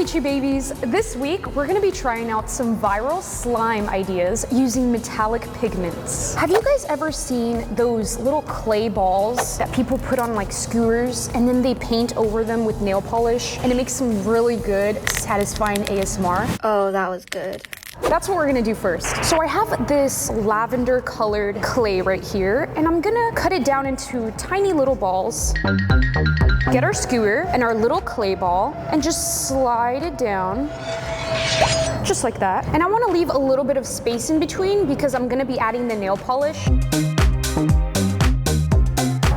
Peachy Babies. This week, we're gonna be trying out some viral slime ideas using metallic pigments. Have you guys ever seen those little clay balls that people put on like skewers and then they paint over them with nail polish and it makes some really good, satisfying ASMR? Oh, that was good. That's what we're gonna do first. So I have this lavender colored clay right here, and I'm gonna cut it down into tiny little balls. Get our skewer and our little clay ball and just slide it down, just like that. And I wanna leave a little bit of space in between because I'm gonna be adding the nail polish.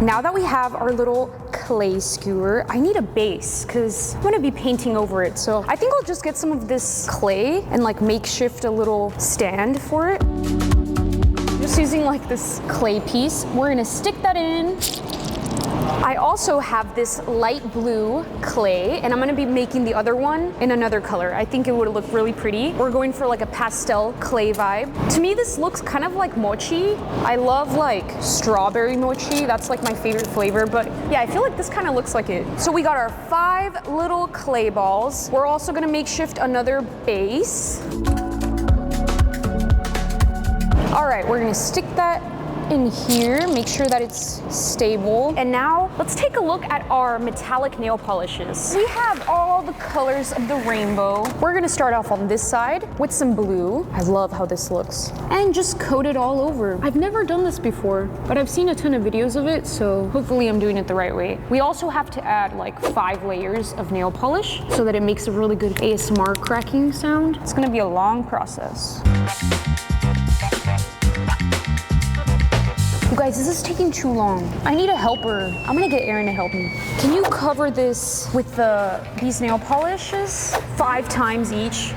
Now that we have our little clay skewer, I need a base because I'm gonna be painting over it. So I think I'll just get some of this clay and like makeshift a little stand for it. Just using like this clay piece. We're gonna stick that in. I also have this light blue clay and I'm gonna be making the other one in another color. I think it would look really pretty. We're going for like a pastel clay vibe. To me, this looks kind of like mochi. I love like strawberry mochi. That's like my favorite flavor, but yeah, I feel like this kind of looks like it. So we got our 5 little clay balls. We're also gonna makeshift another base. All right, we're gonna stick that in here, make sure that it's stable. And now let's take a look at our metallic nail polishes. We have all the colors of the rainbow. We're gonna start off on this side with some blue. I love how this looks. And just coat it all over. I've never done this before, but I've seen a ton of videos of it, so hopefully I'm doing it the right way. We also have to add like 5 layers of nail polish so that it makes a really good ASMR cracking sound. It's gonna be a long process. You guys, this is taking too long. I need a helper. I'm gonna get Aaron to help me. Can you cover this with these nail polishes? 5 times each.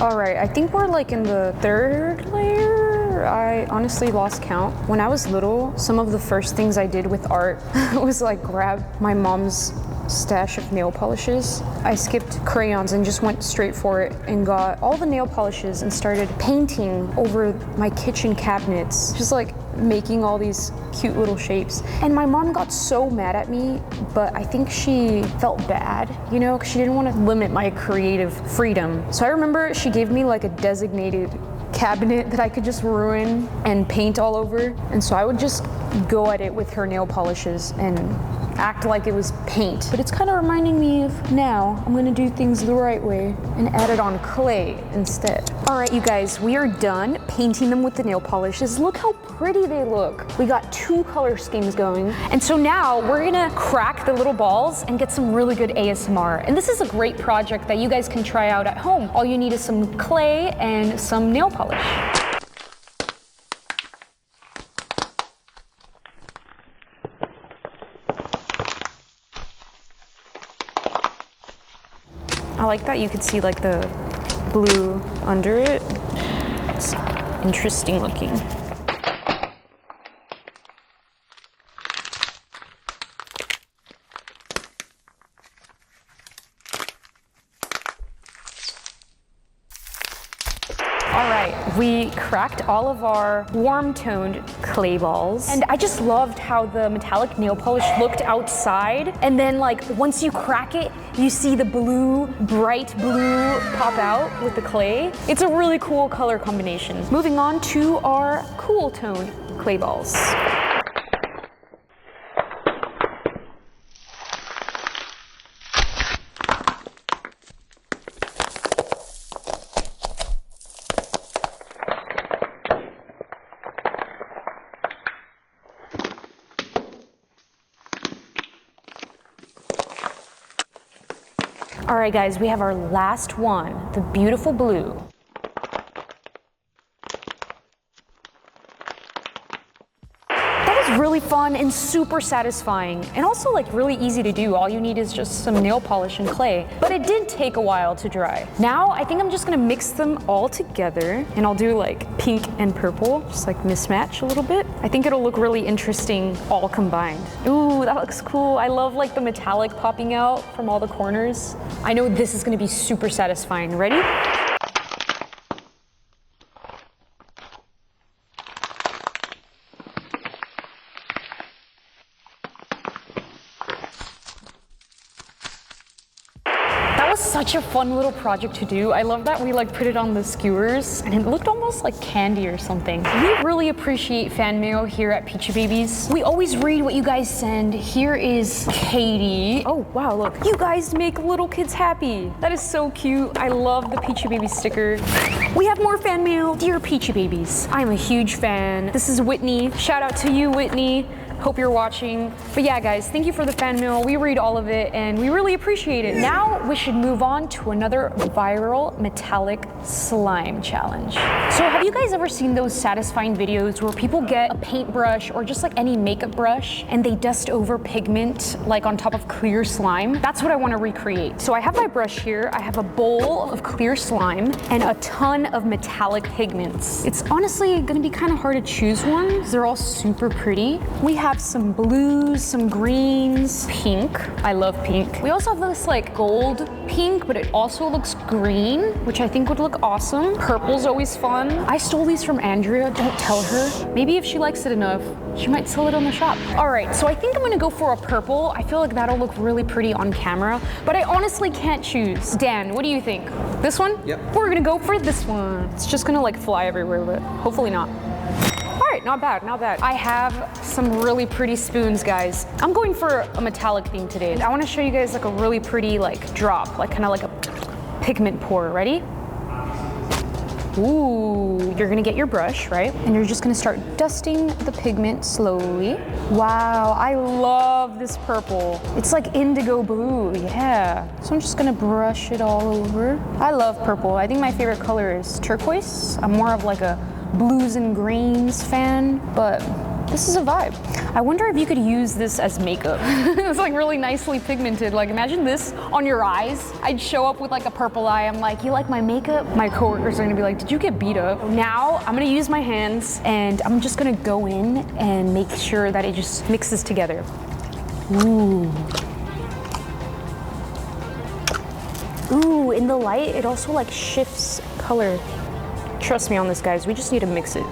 All right, I think we're like in the 3rd layer. I honestly lost count. When I was little, some of the first things I did with art was like grab my mom's stash of nail polishes. I skipped crayons and just went straight for it and got all the nail polishes and started painting over my kitchen cabinets, just like making all these cute little shapes. And my mom got so mad at me, but I think she felt bad, you know, because she didn't want to limit my creative freedom. So I remember she gave me like a designated cabinet that I could just ruin and paint all over. And so I would just go at it with her nail polishes and act like it was paint. But it's kind of reminding me of now I'm gonna do things the right way and add it on clay instead. All right, you guys, we are done painting them with the nail polishes. Look how pretty they look. We got 2 color schemes going. And so now we're gonna crack the little balls and get some really good ASMR. And this is a great project that you guys can try out at home. All you need is some clay and some nail polish. I like that you could see like the blue under it. It's interesting looking. All right, we cracked all of our warm-toned clay balls. And I just loved how the metallic nail polish looked outside. And then like once you crack it, you see the blue, bright blue pop out with the clay. It's a really cool color combination. Moving on to our cool-toned clay balls. All right, guys, we have our last one, the beautiful blue. That was really fun and super satisfying, and also like really easy to do. All you need is just some nail polish and clay, but it did take a while to dry. Now I think I'm just gonna mix them all together, and I'll do like pink and purple, just like mismatch a little bit. I think it'll look really interesting all combined. Ooh, that looks cool. I love like the metallic popping out from all the corners. I know this is gonna be super satisfying. Ready? was such a fun little project to do. I love that we like put it on the skewers and it looked almost like candy or something. We really appreciate fan mail here at Peachybbies. We always read what you guys send. Here is Katie. Oh wow, look. You guys make little kids happy. That is so cute. I love the Peachybbies sticker. We have more fan mail. Dear Peachybbies, I'm a huge fan. This is Whitney. Shout out to you, Whitney. Hope you're watching. But yeah, guys, thank you for the fan mail. We read all of it and we really appreciate it. Now we should move on to another viral metallic slime challenge. So have you guys ever seen those satisfying videos where people get a paintbrush or just like any makeup brush and they dust over pigment like on top of clear slime? That's what I want to recreate. So I have my brush here. I have a bowl of clear slime and a ton of metallic pigments. It's honestly going to be kind of hard to choose one because they're all super pretty. We have some blues, some greens, pink. I love pink. We also have this like gold pink, but it also looks green, which I think would look awesome. Purple's always fun. I stole these from Andrea. Don't tell her. Maybe if she likes it enough, she might sell it on the shop. All right, so I think I'm gonna go for a purple. I feel like that'll look really pretty on camera, but I honestly can't choose. Dan, what do you think? This one? Yep. We're gonna go for this one. It's just gonna like fly everywhere, but hopefully not. All right, not bad, not bad. I have some really pretty spoons, guys. I'm going for a metallic theme today. I wanna show you guys like a really pretty like drop, like kind of like a pigment pour. Ready? Ooh, you're gonna get your brush, right? And you're just gonna start dusting the pigment slowly. Wow, I love this purple. It's like indigo blue, yeah. So I'm just gonna brush it all over. I love purple. I think my favorite color is turquoise. I'm more of like a blues and greens fan, but this is a vibe. I wonder if you could use this as makeup. It's like really nicely pigmented. Like imagine this on your eyes. I'd show up with like a purple eye. I'm like, you like my makeup? My coworkers are gonna be like, did you get beat up? Now I'm gonna use my hands and I'm just gonna go in and make sure that it just mixes together. Ooh. Ooh, in the light, it also like shifts color. Trust me on this, guys. We just need to mix it.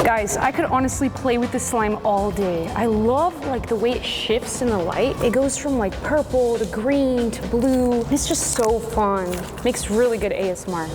Guys, I could honestly play with this slime all day. I love like the way it shifts in the light. It goes from like purple to green to blue. It's just so fun. Makes really good ASMR.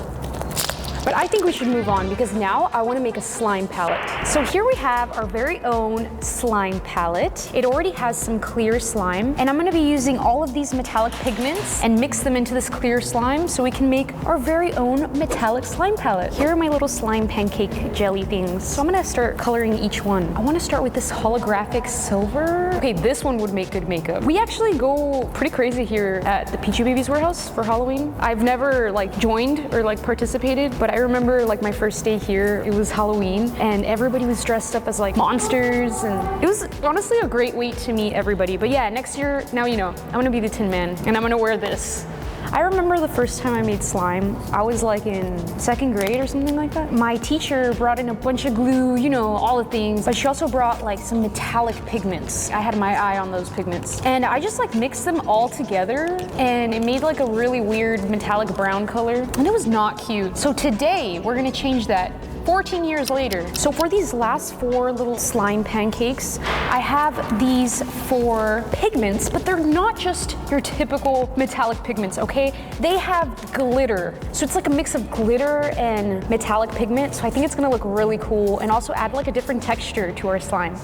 But I think we should move on because now I want to make a slime palette. So here we have our very own slime palette. It already has some clear slime, and I'm going to be using all of these metallic pigments and mix them into this clear slime so we can make our very own metallic slime palette. Here are my little slime pancake jelly things. So I'm going to start coloring each one. I want to start with this holographic silver. Okay, this one would make good makeup. We actually go pretty crazy here at the Peachybbies warehouse for Halloween. I've never like joined or like participated, but I remember like my first day here, it was Halloween and everybody was dressed up as like monsters, and it was honestly a great way to meet everybody. But yeah, next year, now you know, I'm gonna be the Tin Man and I'm gonna wear this. I remember the first time I made slime, I was like in 2nd grade or something like that. My teacher brought in a bunch of glue, you know, all the things, but she also brought like some metallic pigments. I had my eye on those pigments. And I just like mixed them all together and it made like a really weird metallic brown color. And it was not cute. So today we're gonna change that 14 years later. So for these last 4 little slime pancakes, I have these 4 pigments, but they're not just your typical metallic pigments, okay? They have glitter. So it's like a mix of glitter and metallic pigment. So I think it's gonna look really cool and also add like a different texture to our slime.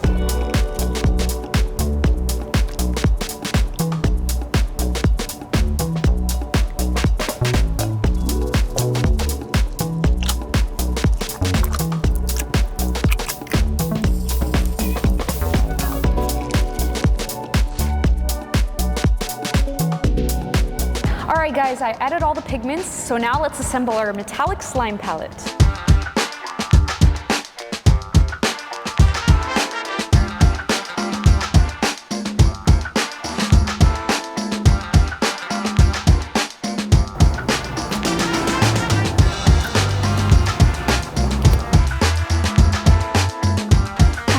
Guys, I added all the pigments, so now let's assemble our metallic slime palette.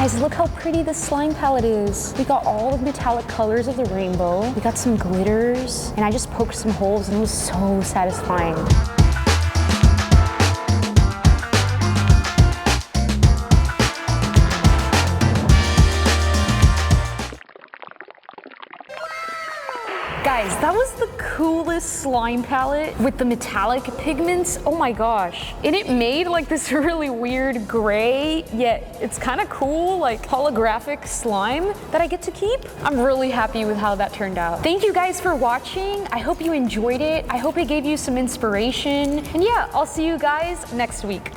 Guys, look how pretty this slime palette is. We got all the metallic colors of the rainbow. We got some glitters, and I just poked some holes and it was so satisfying. Guys, that was the coolest slime palette with the metallic pigments. Oh my gosh. And it made like this really weird gray, yet it's kind of cool, like holographic slime that I get to keep. I'm really happy with how that turned out. Thank you guys for watching. I hope you enjoyed it. I hope it gave you some inspiration. And yeah, I'll see you guys next week.